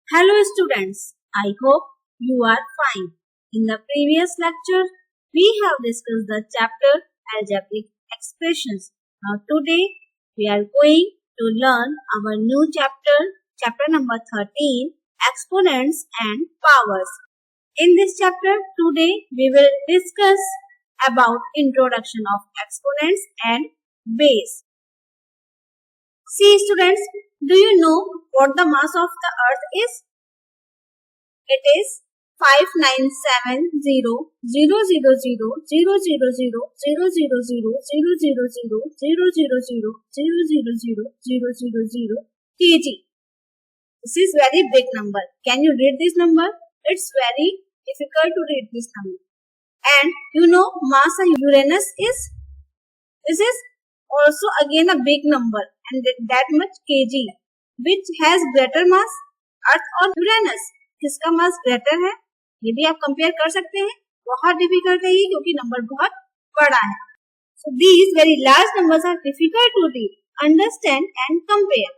Hello students, I hope you are fine. In the previous lecture, we have discussed the chapter Algebraic Expressions. Now today, we are going to learn our new chapter number 13, Exponents and Powers. In this chapter, today we will discuss about introduction of exponents and base. See students, do you know what the mass of the earth is? It is 597000000000000000000 kg. This is very big number. Can you read this number? It's very difficult to read this number. And you know mass of Uranus is? This is also again a big number and that much kg. Which has greater mass? Earth or Uranus? किसका मास greater है? ये भी आप compare कर सकते हैं. बहुत difficult है ये क्योंकि नंबर बहुत बड़ा है. So these very large numbers are difficult to read, understand and compare.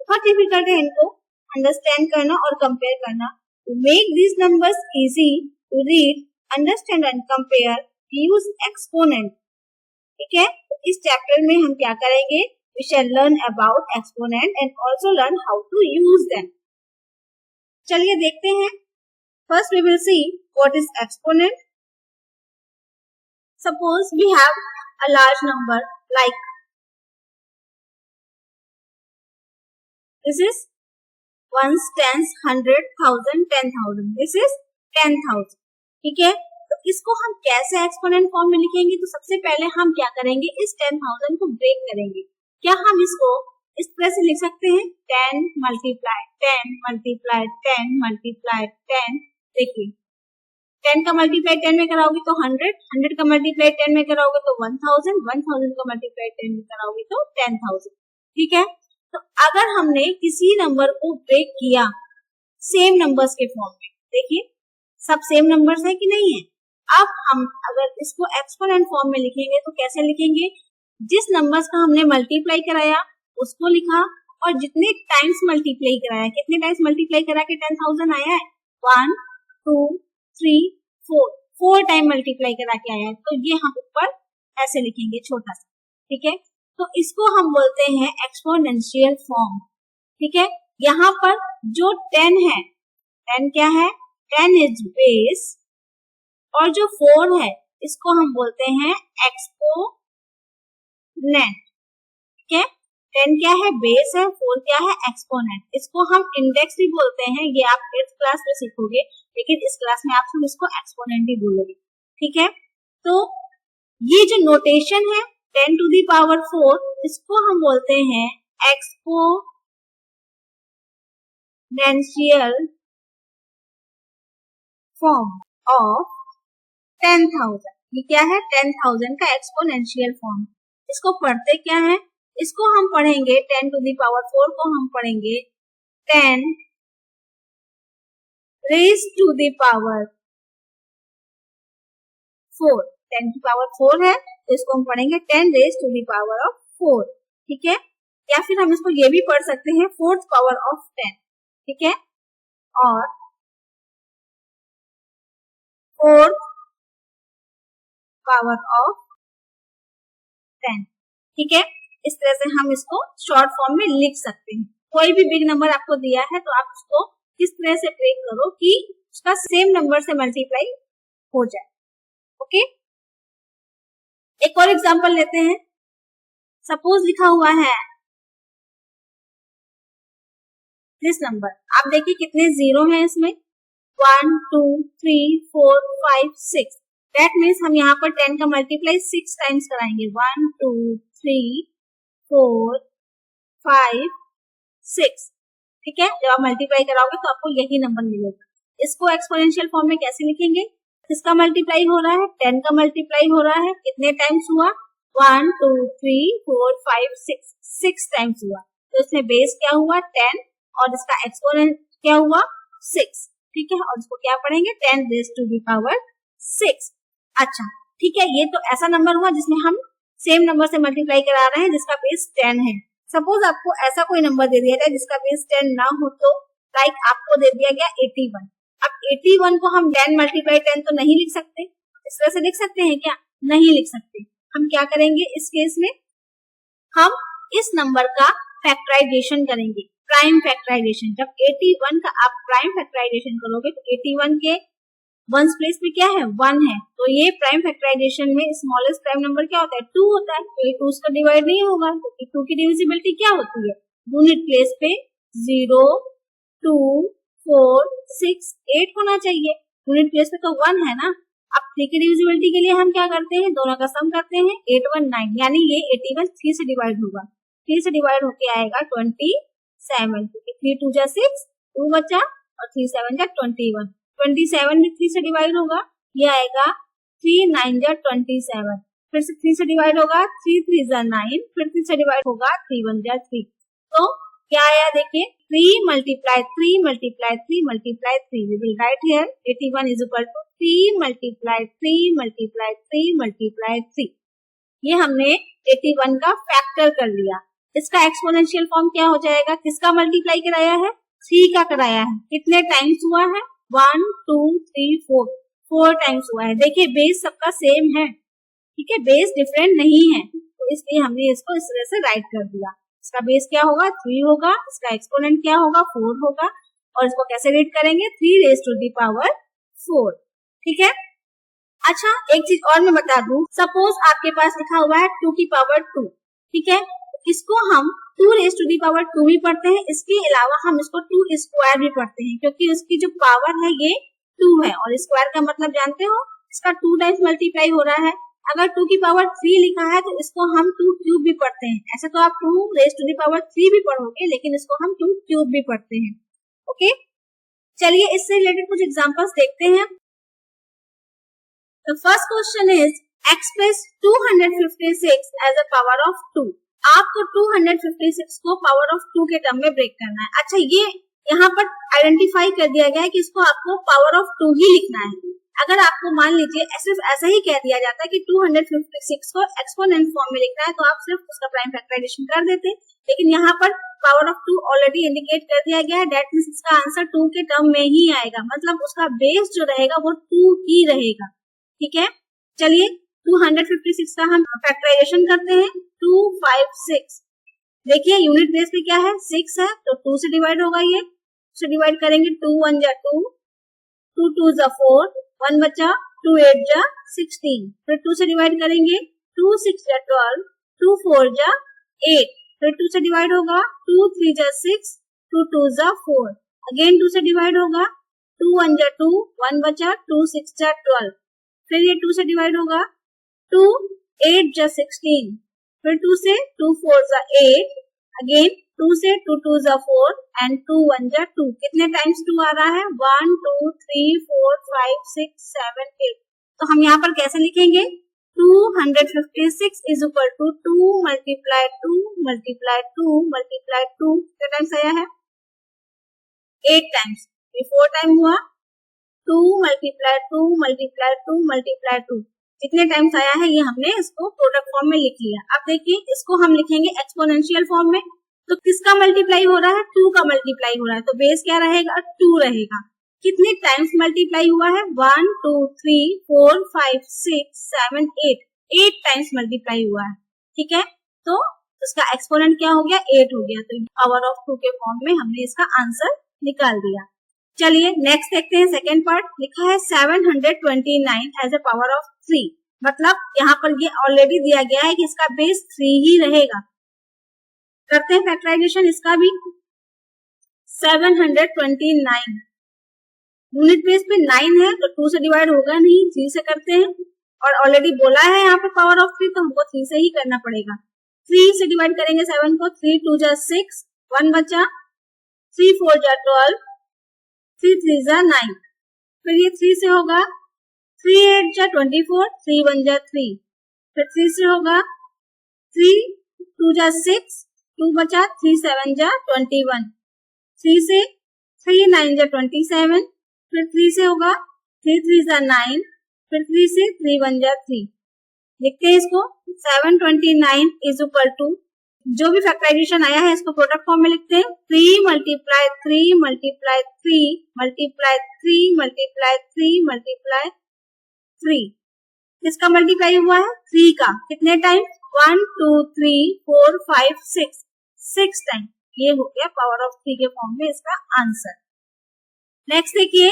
बहुत डिफिकल्ट है इनको अंडरस्टैंड करना और कंपेयर करना. To make these numbers easy to read, understand and compare, use exponent. ठीक है? इस चैप्टर में हम क्या करेंगे? We shall learn about exponent and also learn how to use them. चलिए देखते हैं. First we will see what is exponent. Suppose we have a large number like this is ones, tens, 100, 1000, 10,000. This is 10,000. ठीक है? तो इसको हम कैसे exponent form में लिखेंगे? तो सबसे पहले हम क्या करेंगे? इस 10,000 को ब्रेक करेंगे. क्या हम इसको इस तरह से लिख सकते हैं? 10 मल्टीप्लाई 10 मल्टीप्लाई 10 मल्टीप्लाई 10. देखिए 10 का मल्टीप्लाई 10 में कराओगे तो 100, 100 का मल्टीप्लाई 10 में कराओगे तो 1000, 1000 का मल्टीप्लाई 10 में कराओगे तो 10,000. ठीक है? तो अगर हमने किसी नंबर को ब्रेक किया सेम नंबर्स के फॉर्म में, देखिए सब सेम नंबर्स है कि नहीं है. अब हम अगर इसको एक्सपोनेंट फॉर्म में लिखेंगे तो कैसे लिखेंगे? जिस नंबर्स का हमने मल्टीप्लाई कराया उसको लिखा और जितने टाइम्स मल्टीप्लाई कराया, कितने टाइम्स मल्टीप्लाई करा के 10,000 आया है? 1 2 3 4, 4 टाइम मल्टीप्लाई करा के आया है. तो ये हम ऊपर ऐसे लिखेंगे छोटा सा. ठीक है? तो इसको हम बोलते हैं एक्सपोनेंशियल फॉर्म. ठीक है? यहाँ पर जो 10 है, 10 क्या है? 10 इज बेस और जो 4 है इसको हम बोलते हैं एक्सपोनेंट. ठीक है? 10 क्या है? बेस है. 4 क्या है? एक्सपोनेंट. इसको हम इंडेक्स भी बोलते हैं. ये आप 8th क्लास में सीखोगे, लेकिन इस क्लास में आप सब इसको एक्सपोनेंट ही बोलोगे. ठीक है? तो ये जो नोटेशन है 10 to the power 4, इसको हम बोलते हैं एक्सपोनेंशियल फॉर्म ऑफ 10,000. ये क्या है? 10,000 का एक्सपोनेंशियल फॉर्म. इसको पढ़ते क्या है? इसको हम पढ़ेंगे 10 to the power 4 को हम पढ़ेंगे 10 raised to the power 4. 10 की पावर 4 है तो इसको हम पढ़ेंगे 10 raised to the power of 4. ठीक है? या फिर हम इसको ये भी पढ़ सकते हैं 4th power of 10. ठीक है? और 4th power of 10. ठीक है? इस तरह से हम इसको शॉर्ट फॉर्म में लिख सकते हैं. कोई भी बिग नंबर आपको दिया है तो आप उसको इस तरह से ब्रेक करो कि उसका सेम नंबर से मल्टीप्लाई हो जाए. ओके? एक और एग्जांपल लेते हैं. सपोज लिखा हुआ है दिस नंबर. आप देखिए कितने जीरो हैं इसमें. 1 2 3 4 5 6. दैट मीन्स हम यहाँ पर 10 का मल्टीप्लाई 6 टाइम्स कराएंगे. 1 2 3 4 5 6. ठीक है? जब आप मल्टीप्लाई कराओगे तो आपको यही नंबर मिलेगा. इसको एक्सपोनेंशियल फॉर्म में कैसे लिखेंगे? किसका मल्टीप्लाई हो रहा है? 10 का मल्टीप्लाई हो रहा है. कितने टाइम्स हुआ? 1 2 3 4 5 6 टाइम्स हुआ. तो इसमें बेस क्या हुआ? 10 और इसका एक्सपोनेंट क्या हुआ? 6. ठीक है? और इसको क्या पढ़ेंगे? 10 raised to the power 6. अच्छा, ठीक है. ये तो ऐसा नंबर हुआ जिसमें हम सेम नंबर से मल्टीप्लाई करा रहे हैं जिसका बेस 10 है. सपोज आपको ऐसा कोई नंबर दे दिया जाए जिसका बेस 10 ना हो तो लाइक आपको दे दिया गया 81। अब 81 को हम 10 मल्टीप्लाई 10 तो नहीं लिख सकते, इस तरह से लिख सकते हैं क्या? नहीं लिख सकते। हम क्या करेंगे इस केस में, हम इस नंबर का फैक्टराइजेशन करेंगे, प्राइम फैक्टराइजेशन। जब 81 का आप प्राइम फैक्टराइजेशन करोगे तो 81 के वंस प्लेस में क्या है? 1 है, तो ये प्राइम फैक्टराइजेशन में स्मॉलेस्ट प्राइम नंबर क्या होता है? 2 होता है, तो ये 2 का डिवाइड नहीं होगा, क्योंकि 2 की डिविजिबिलिटी क्या होती है? यूनिट प्लेस पे 0, 2, 4, 6, 8 होना चाहिए, यूनिट प्लेस पे तो 1 है ना। अब 3 की डिविजिबिलिटी के लिए हम क्या करते हैं? दोनों का सम करते हैं, 8, 1, 9, यानी ये 81 3 से डिवाइड होगा, 3 से डिवाइड होके आएगा 27, क्योंकि 3 2 जा 6, 2 बचा और 3 7 जा 21, 27 भी 3 से डिवाइड होगा, ये आएगा 3 9 जा 27, फिर से 3 से डिवाइड होगा, 3 3 जा 9, फिर 3 से डिवाइड होगा, 3 1 जा 3। तो क्या आया देखिए, 3 multiply 3 multiply 3 multiply 3, we will write here 81 is equal to 3 multiply 3 multiply 3 multiply 3। ये हमने 81 का फैक्टर कर लिया। इसका एक्सपोनेंशियल फॉर्म क्या हो जाएगा? किसका मल्टीप्लाई कराया है? 3 का कराया है। कितने टाइम्स हुआ है? 1 2 3 4 टाइम्स हुआ है। देखिए बेस सबका सेम है, ठीक है, बेस डिफरेंट नहीं है, तो इसलिए हमने इसको इस तरह से राइट कर दिया। इसका बेस क्या होगा? 3 होगा, इसका एक्सपोनेंट क्या होगा? 4 होगा, और इसको कैसे रीड करेंगे? 3 रेज टू दी पावर 4, ठीक है। अच्छा एक चीज और मैं बता दूं, सपोज आपके पास लिखा हुआ है 2 की पावर 2, ठीक है, इसको हम 2 रेज टू दी पावर 2 भी पढ़ते हैं, इसके अलावा हम इसको 2 स्क्वायर भी पढ़ते हैं, क्योंकि उसकी जो पावर है ये 2 है, और स्क्वायर का मतलब जानते हो, इसका 2 टाइम्स मल्टीप्लाई हो रहा है। अगर 2 की पावर 3 लिखा है तो इसको हम 2 क्यूब भी पढ़ते हैं। ऐसे तो आप 2 रेज टू दी पावर 3 भी पढ़ोगे, लेकिन इसको हम 2 क्यूब भी पढ़ते हैं। ओके, चलिए इससे रिलेटेड कुछ एग्जांपल्स देखते हैं। The first question is express 256 as a power of 2। आपको 256 को पावर ऑफ 2 के टर्म में ब्रेक करना है। अच्छा ये यहाँ पर आइडेंटिफाई कर दिया गया है कि इसको आपको पावर ऑफ 2 ही लिखना है। अगर आपको मान लीजिए सिर्फ ऐसा ही कह दिया जाता है कि 256 को एक्सपोनेंट फॉर्म में लिखना है, तो आप सिर्फ उसका प्राइम फैक्टराइजेशन कर देते, लेकिन यहाँ पर पावर ऑफ 2 ऑलरेडी इंडिकेट कर दिया गया है, दैट मींस इसका आंसर 2 के टर्म में ही आएगा, मतलब उसका बेस जो रहेगा वो 2 ही रहेगा, ठीक है। चलिए 256 का हम फैक्टराइजेशन करते हैं। 256, देखिए यूनिट बेस पे क्या है? 6 है, तो 2 से डिवाइड होगा, ये से डिवाइड करेंगे, 2 1 जा 2, 2 2 जा 4, 1 बचा, 2 8 जा 16, फिर 2 से डिवाइड करेंगे, 2 6 जा 12, 2 4 जा 8, फिर 2 से डिवाइड होगा, 2 3 जा 6, 2 2 जा 4, अगेन 2 से डिवाइड होगा, 2 1 जा 2, 1 बचा, 2 6 जा 12, फिर ये 2 से डिवाइड होगा, 2 8 जा 16, फिर 2 से 2 4 जा 8, अगेन 2 से 2 2 जा 4 एंड 2 1 जा 2। कितने टाइम्स 2 आ रहा है? 1 2 3 4 5 6 7 8। तो हम यहाँ पर कैसे लिखेंगे? 256 is equal to 2 multiply 2 multiply 2 multiply 2, कितने टाइम्स आया है? 8 टाइम्स। ये 4 टाइम हुआ, 2 मल्टीप्लाई 2 मल्टीप्लाई 2 मल्टीप्लाई 2, जितने टाइम्स आया है ये हमने इसको प्रोडक्ट फॉर्म में लिख लिया। अब देखिए इसको हम लिखेंगे एक्सपोनेंशियल फॉर्म में, तो किसका मल्टीप्लाई हो रहा है? 2 का मल्टीप्लाई हो रहा है, तो बेस क्या रहेगा? 2 रहेगा। कितने टाइम्स मल्टीप्लाई हुआ है? 1 2 3 4 5 6 7 8, 8 टाइम्स मल्टीप्लाई हुआ है, ठीक है। तो उसका एक्सपोनेंट क्या हो गया? 8 हो गया, तो पावर ऑफ 2 के फॉर्म में हमने इसका आंसर निकाल दिया। चलिए नेक्स्ट देखते हैं सेकेंड पार्ट। लिखा है 729 एज ए पावर ऑफ 3, मतलब यहाँ पर ये ऑलरेडी दिया गया है कि इसका बेस 3 ही रहेगा। करते हैं फैक्टराइजेशन इसका भी। 729 यूनिट बेस पे 9 है, तो 2 से डिवाइड होगा नहीं, 3 से करते हैं, और ऑलरेडी बोला है यहाँ पे पावर ऑफ 3, तो हमको 3 से ही करना पड़ेगा। 3 से डिवाइड करेंगे 7 को, 3 2 जा 6, 1 बचा, 3 4 जा 12, 3 3 जा 9, फिर ये 3 से होगा, 3 8 जा 24, 3 1 जा 3, फिर 3 से होगा, 3 2 जा 6, 2 बचा, 3 7 जा 21, 3 से 3 9 जा 27, फिर 3 से होगा, 3 3 जा 9, फिर 3 से 3 1 जा 3। लिखते हैं इसको, 729 इज इक्वल टू जो भी फैक्टराइजेशन आया है इसको प्रोडक्ट फॉर्म में लिखते हैं। 3 multiply 3 multiply 3 multiply 3 multiply 3 multiply 3। किसका मल्टीप्लाई हुआ है? 3 का। कितने टाइम? 1 2 3 4 5 6 टाइम। ये हो गया पावर ऑफ 3 के फॉर्म में इसका आंसर। नेक्स्ट देखिए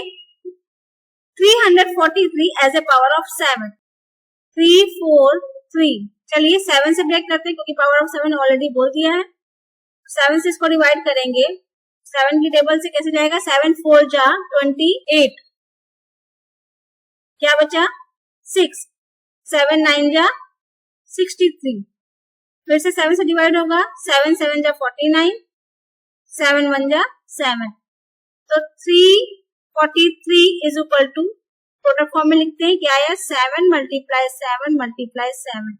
343 एज ए पावर ऑफ 7। 3 4 3। चलिए 7 से ब्रेक करते हैं क्योंकि पावर ऑफ 7 ऑलरेडी बोल दिया है। 7 से इसको डिवाइड करेंगे। 7 की टेबल से कैसे जाएगा? 7 4 जा 28। क्या बचा? 6। 7 9 जा 63। फिर से 7 से डिवाइड होगा। 7 7 जा 49। 7 1 जा 7। तो 343 is equal to product form में लिखते हैं। क्या आया? 7 मल्टीप्लाई 7 मल्टीप्लाई 7।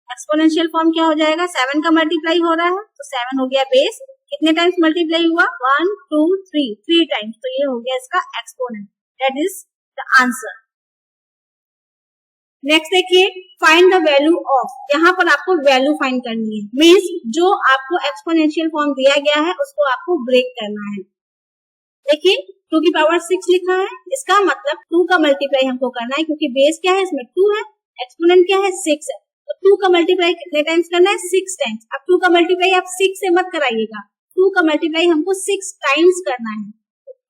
एक्सपोनेंशियल फॉर्म क्या हो जाएगा? 7 का मल्टीप्लाई हो रहा है तो 7 हो गया बेस। कितने टाइम्स मल्टीप्लाई हुआ? 1 2 3 टाइम्स। तो ये हो गया इसका exponent. That is the answer. Next देखिए फाइंड द वैल्यू ऑफ। यहाँ पर आपको वैल्यू फाइंड करनी है। मीन्स जो आपको एक्सपोनेंशियल फॉर्म दिया गया है उसको आपको ब्रेक करना है। देखिए 2 की पावर 6 लिखा है। इसका मतलब 2 का मल्टीप्लाई हमको करना है क्योंकि बेस क्या है? इसमें 2 है। एक्सपोनेंट क्या है? 6 है। तो 2 का मल्टीप्लाई कितने टाइम्स करना है? 6 टाइम्स। अब 2 का मल्टीप्लाई आप 6 से मत कराइएगा। 2 का मल्टीप्लाई हमको 6 टाइम्स करना है।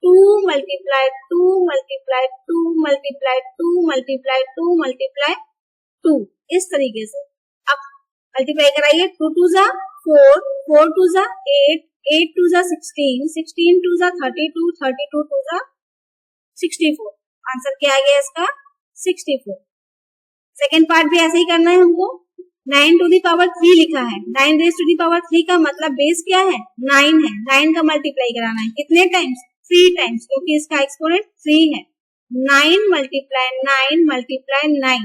2 multiply 2 multiply 2 multiply 2 multiply 2 multiply 2 इस तरीके से। अब मल्टीप्लाई कराइए। 2 2 जा 4 4 2 जा 8 8 2 जा 16 16 2 जा 32 32 2 जा 64। आंसर क्या आ गया इसका? 64। सेकेंड पार्ट भी ऐसे ही करना है हमको। 9 टू दी पावर 3 लिखा है। 9 रेज टू दी पावर 3 का मतलब बेस क्या है? 9 है। 9 का मल्टीप्लाई कराना है। कितने टाइम्स? 3 टाइम्स क्योंकि इसका एक्सपोनेंट 3 है। 9 मल्टीप्लाई 9 मल्टीप्लाई 9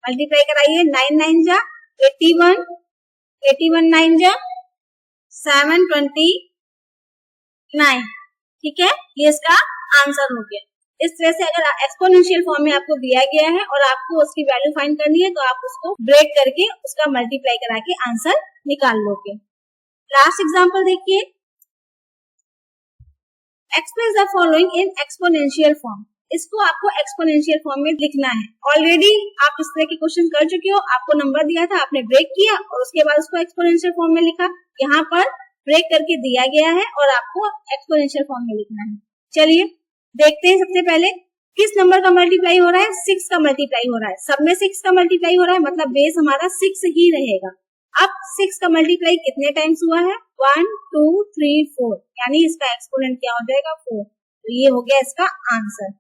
मल्टीप्लाई कराइए। 9 9 जा 81 81 9 जा 729। ठीक है, ये इसका आंसर हो गया। इस तरह से अगर एक्सपोनेंशियल फॉर्म में आपको दिया गया है और आपको उसकी वैल्यू फाइंड करनी है तो आप उसको ब्रेक करके उसका मल्टीप्लाई करा के आंसर निकाल लोगे। लास्ट एग्जांपल देखिए। Express the following in exponential form. इसको आपको एक्सपोनेंशियल फॉर्म में लिखना है। ऑलरेडी आप इस तरह के क्वेश्चन कर चुके हो। आपको नंबर दिया था, आपने ब्रेक किया और उसके बाद उसको एक्सपोनेंशियल फॉर्म में लिखा। यहाँ पर ब्रेक करके दिया गया है और आपको एक्सपोनेंशियल फॉर्म में लिखना है। चलिए देखते हैं। सबसे पहले किस नंबर का मल्टीप्लाई हो रहा है? 6 का मल्टीप्लाई हो रहा है। सब में 6 का मल्टीप्लाई हो रहा है मतलब बेस हमारा 6 ही रहेगा। अब 6 का मल्टीप्लाई कितने टाइम्स हुआ है? 1 2 3 4 यानी इसका एक्सपोनेंट क्या हो जाएगा? 4। तो ये हो गया इसका आंसर।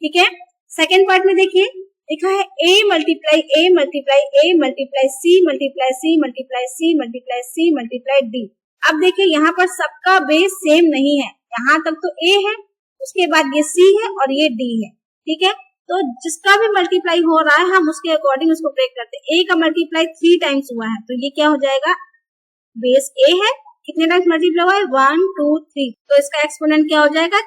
ठीक है। सेकेंड पार्ट में देखिए लिखा है a multiply a multiply a multiply c multiply c multiply c multiply c multiply d। अब देखिए यहाँ पर सबका बेस सेम नहीं है। यहाँ तक तो a है, उसके बाद ये c है और ये d है। ठीक है, तो जिसका भी मल्टीप्लाई हो रहा है हम उसके अकॉर्डिंग उसको ब्रेक करते हैं। a का मल्टीप्लाई 3 टाइम्स हुआ है तो ये क्या हो जाएगा? बेस a है, कितने टाइम्स मल्टीप्लाई हुआ है? 1 2 3। तो इसका एक्सपोनेंट क्या हो जाएगा?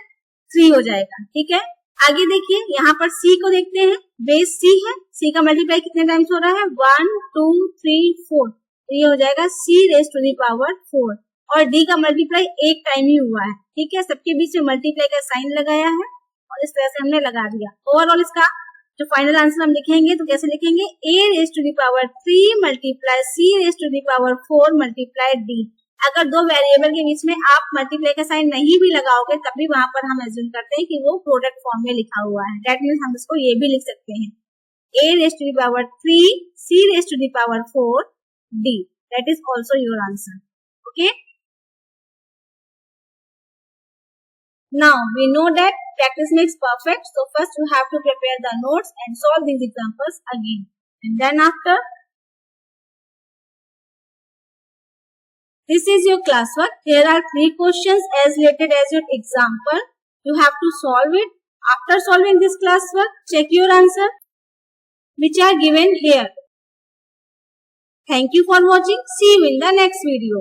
3 हो जाएगा। ठीक है, आगे देखिए यहाँ पर c को देखते हैं। बेस c है, c का मल्टीप्लाई कितने टाइम्स हो रहा है? 1 2 3 4। तो ये हो जाएगा c raise to the power 4 और d का मल्टीप्लाई एक टाइम ही हुआ है। ठीक है, सबके बीच में मल्टीप्लाई का साइन लगाया है और इस तरह से हमने लगा दिया। ओवरऑल इसका जो फाइनल आंसर हम लिखेंगे तो कैसे लिखेंगे? a raise to the power 3 multiply c raise to the power 4 multiply d। अगर दो वेरिएबल के बीच में आप मल्टीप्लाई का साइन नहीं भी लगाओगे तब भी वहां पर हम एज्यूम करते हैं कि वो प्रोडक्ट फॉर्म में लिखा हुआ है। दैट मीन्स हम इसको ये भी लिख सकते हैं a raise to the power 3 c raise to the power 4 d। That is also your answer. Okay, now we know that practice makes perfect, so first you have to prepare the notes and solve these examples again, and then after this is your classwork. Here are 3 questions as related as your example. You have to solve it. After solving this classwork, check your answer which are given here. Thank you for watching. See you in the next video.